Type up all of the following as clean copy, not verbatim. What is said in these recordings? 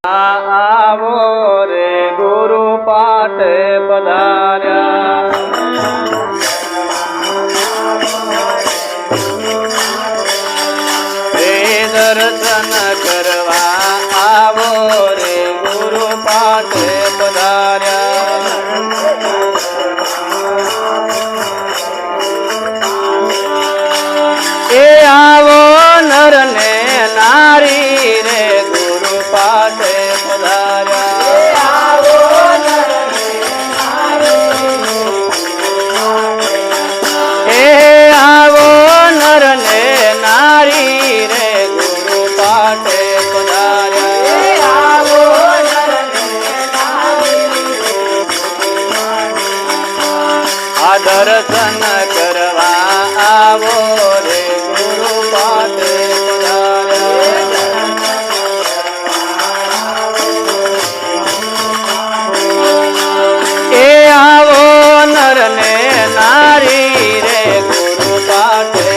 આવો રે ગુરુ પાઠે પધાર્યા દર્શન કરવા આવો રે ગુરુ પાઠે પધાર્યા એ આવો નર ને નારી રે ગુરુ પાઠે પધાર્યા આવો નર ને નારી એ આવો નર ને નારી રે ગુરુ પાઠે પધાર્યા આવો નર ને નારી આ દર્શન કરવા આવો રે ગુરુ પાઠે પધાર્યા એ આવો નર ને નારી રે ગુરુ પાઠે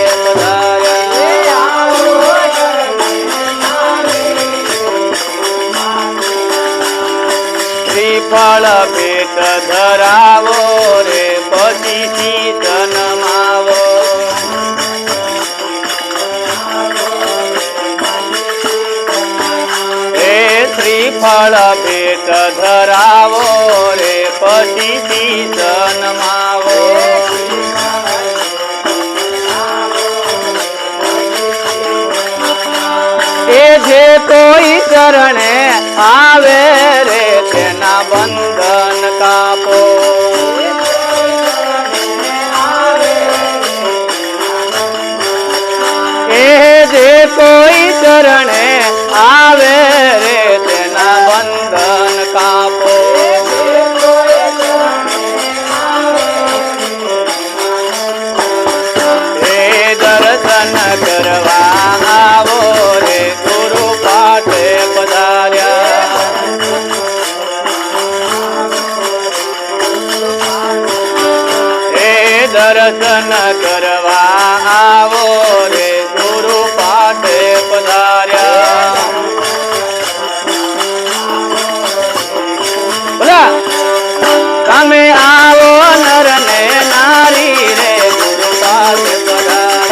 શ્રીફળ પેટ ધરાવો રે પછી જન્માવો એ શ્રીફળ પેટ ધરાવો રે પછી જન્માવો એ જે કોઈ ચરણે આવે રે તેના બંધન કાપો એ જે કોઈ ચરણે આવે રે તેના બંધન કાપો એ દર્શન કરવા આવો રે ગુરુ પાઠે પધાર્યા એ દર્શન કરવા આવો રે ગુરુ પાઠે પધાર્યા બોલા તમે આવો નર ને નારી રે ગુરુ પાઠે પધાર્યા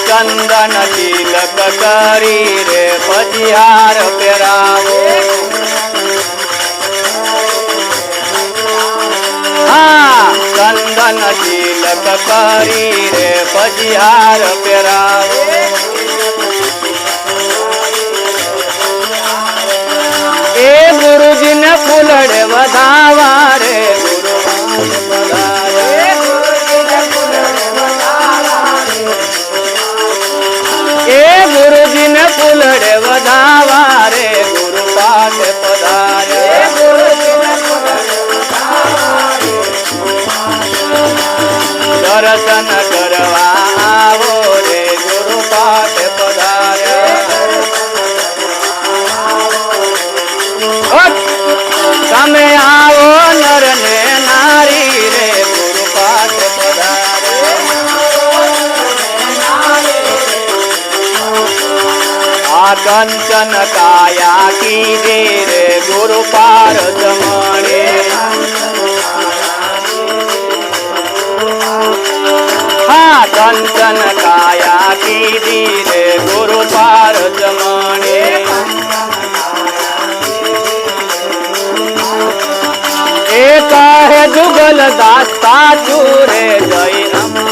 ચંદન તિલક કરી રે પછી હાર પહેરાવો ચંદન તિલક કરી રે પછી હાર પહેરાવો એ ગુરુજીને ફૂલડે વધાવા રે ગુરુ એ ગુરુજીને ફૂલડે વધાવા રે ગુરુ પાઠે પધાર્યા દર્શન કરવા આવો રે ગુરુ પાઠે પધાર્યા તમે આવો નર ને નારી રે ગુરુ પાઠે પધાર્યા કંચન કાયા કીધે રે ગુરુ પાર જમણે કંચન કાયા કીધી રે ગુરુ પાર જમણે એ કહે જુગલ દાસ સાચું રે જય નમો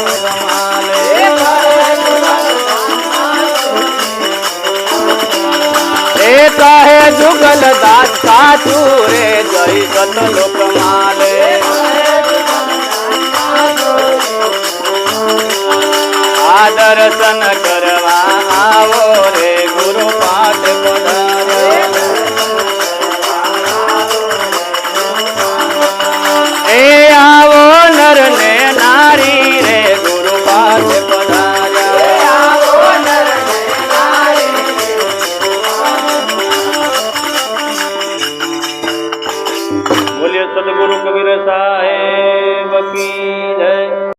એ કહે જુગલ દાસ સાચું રે જય સત લોક માલે આ દર્શન કરવા આવો રે